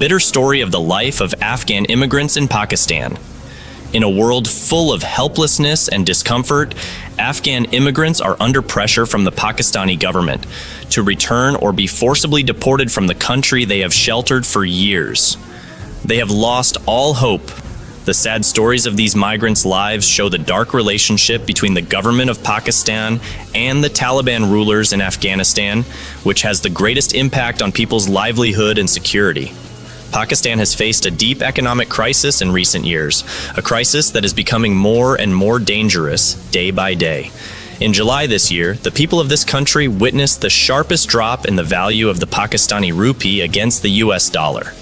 bitter story of the life of Afghan immigrants in Pakistan. In a world full of helplessness and discomfort, Afghan immigrants are under pressure from the Pakistani government to return or be forcibly deported from the country they have sheltered for years. They have lost all hope. The sad stories of these migrants' lives show the dark relationship between the government of Pakistan and the Taliban rulers in Afghanistan, which has the greatest impact on people's livelihood and security. Pakistan has faced a deep economic crisis in recent years, a crisis that is becoming more and more dangerous day by day. In July this year, the people of this country witnessed the sharpest drop in the value of the Pakistani rupee against the US dollar.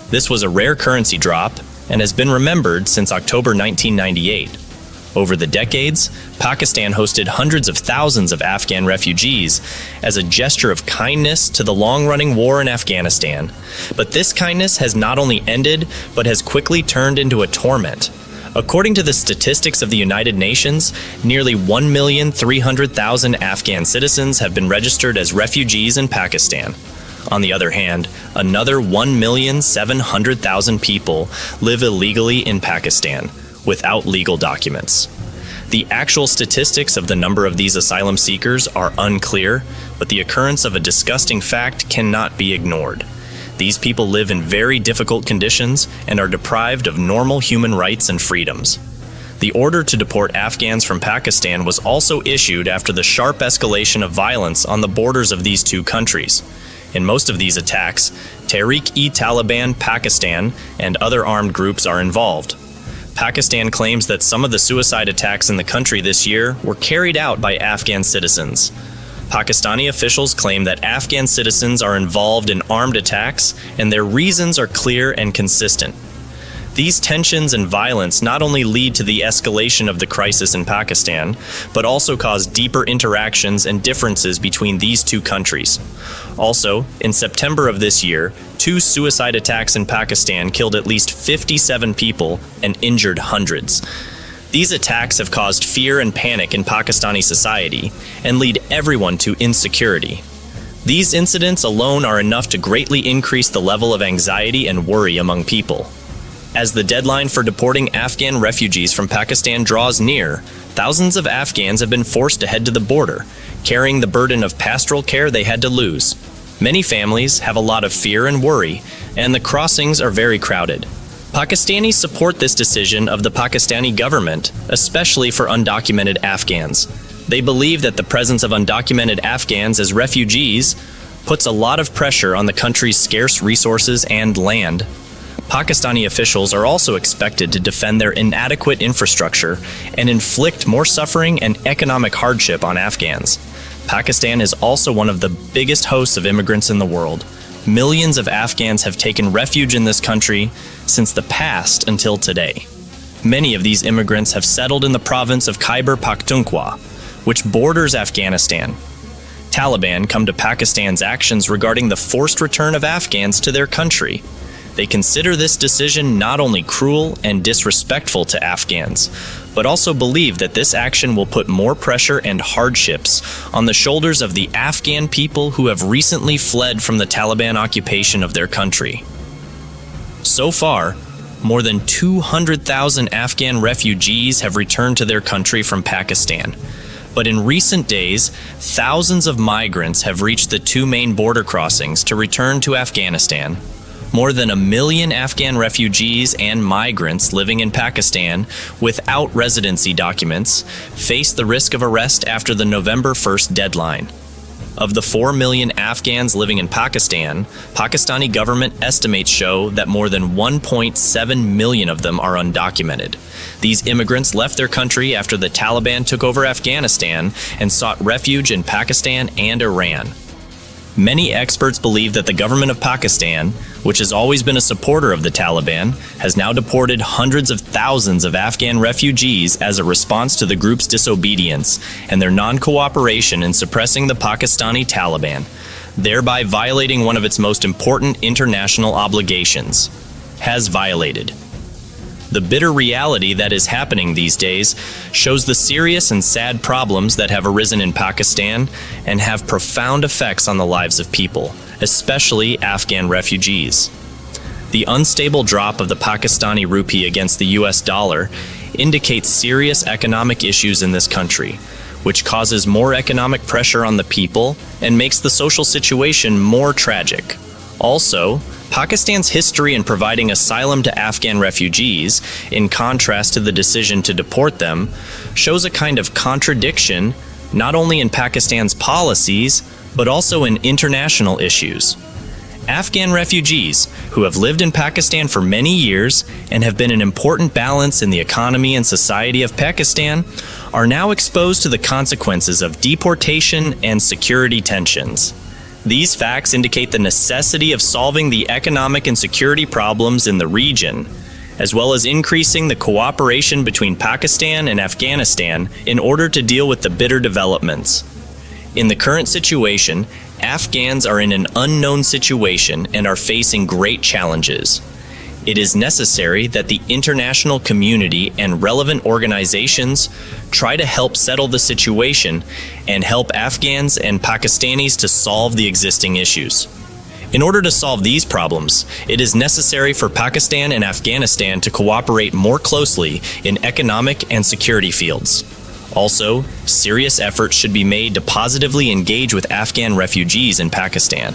This was a rare currency drop and has been remembered since October 1998. Over the decades, Pakistan hosted hundreds of thousands of Afghan refugees as a gesture of kindness to the long-running war in Afghanistan. But this kindness has not only ended, but has quickly turned into a torment. According to the statistics of the United Nations, nearly 1,300,000 Afghan citizens have been registered as refugees in Pakistan. On the other hand, another 1,700,000 people live illegally in Pakistan, without legal documents. The actual statistics of the number of these asylum seekers are unclear, but the occurrence of a disgusting fact cannot be ignored. These people live in very difficult conditions and are deprived of normal human rights and freedoms. The order to deport Afghans from Pakistan was also issued after the sharp escalation of violence on the borders of these two countries. In most of these attacks, Tehreek-e-Taliban Pakistan and other armed groups are involved. Pakistan claims that some of the suicide attacks in the country this year were carried out by Afghan citizens. Pakistani officials claim that Afghan citizens are involved in armed attacks, and their reasons are clear and consistent. These tensions and violence not only lead to the escalation of the crisis in Pakistan, but also cause deeper interactions and differences between these two countries. Also, in September of this year, 2 suicide attacks in Pakistan killed at least 57 people and injured hundreds. These attacks have caused fear and panic in Pakistani society and lead everyone to insecurity. These incidents alone are enough to greatly increase the level of anxiety and worry among people. As the deadline for deporting Afghan refugees from Pakistan draws near, thousands of Afghans have been forced to head to the border, carrying the burden of pastoral care they had to lose. Many families have a lot of fear and worry, and the crossings are very crowded. Pakistanis support this decision of the Pakistani government, especially for undocumented Afghans. They believe that the presence of undocumented Afghans as refugees puts a lot of pressure on the country's scarce resources and land. Pakistani officials are also expected to defend their inadequate infrastructure and inflict more suffering and economic hardship on Afghans. Pakistan is also one of the biggest hosts of immigrants in the world. Millions of Afghans have taken refuge in this country since the past until today. Many of these immigrants have settled in the province of Khyber Pakhtunkhwa, which borders Afghanistan. Taliban come to Pakistan's actions regarding the forced return of Afghans to their country. They consider this decision not only cruel and disrespectful to Afghans, but also believe that this action will put more pressure and hardships on the shoulders of the Afghan people who have recently fled from the Taliban occupation of their country. So far, more than 200,000 Afghan refugees have returned to their country from Pakistan. But in recent days, thousands of migrants have reached the 2 main border crossings to return to Afghanistan. More than 1 million Afghan refugees and migrants living in Pakistan without residency documents face the risk of arrest after the November 1st deadline. Of the 4 million Afghans living in Pakistan, Pakistani government estimates show that more than 1.7 million of them are undocumented. These immigrants left their country after the Taliban took over Afghanistan and sought refuge in Pakistan and Iran. Many experts believe that the government of Pakistan, which has always been a supporter of the Taliban, has now deported hundreds of thousands of Afghan refugees as a response to the group's disobedience and their non-cooperation in suppressing the Pakistani Taliban, thereby violating one of its most important international obligations. Has violated. The bitter reality that is happening these days shows the serious and sad problems that have arisen in Pakistan and have profound effects on the lives of people, especially Afghan refugees. The unstable drop of the Pakistani rupee against the US dollar indicates serious economic issues in this country, which causes more economic pressure on the people and makes the social situation more tragic. Also, Pakistan's history in providing asylum to Afghan refugees, in contrast to the decision to deport them, shows a kind of contradiction not only in Pakistan's policies, but also in international issues. Afghan refugees, who have lived in Pakistan for many years and have been an important balance in the economy and society of Pakistan, are now exposed to the consequences of deportation and security tensions. These facts indicate the necessity of solving the economic and security problems in the region, as well as increasing the cooperation between Pakistan and Afghanistan in order to deal with the bitter developments. In the current situation, Afghans are in an unknown situation and are facing great challenges. It is necessary that the international community and relevant organizations try to help settle the situation and help Afghans and Pakistanis to solve the existing issues. In order to solve these problems, it is necessary for Pakistan and Afghanistan to cooperate more closely in economic and security fields. Also, serious efforts should be made to positively engage with Afghan refugees in Pakistan.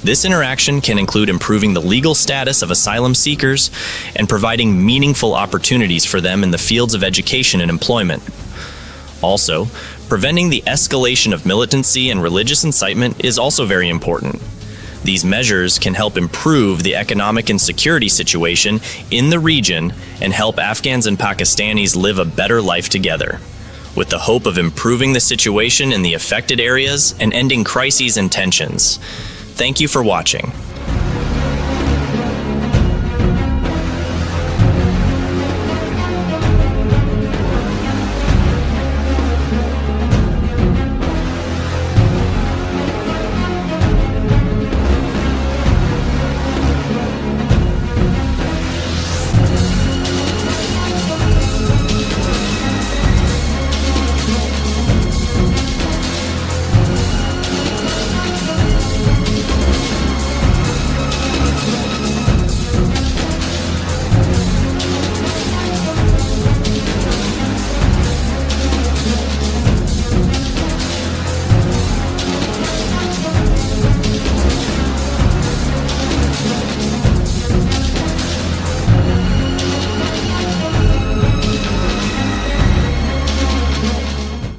This interaction can include improving the legal status of asylum seekers and providing meaningful opportunities for them in the fields of education and employment. Also, preventing the escalation of militancy and religious incitement is also very important. These measures can help improve the economic and security situation in the region and help Afghans and Pakistanis live a better life together, with the hope of improving the situation in the affected areas and ending crises and tensions. Thank you for watching.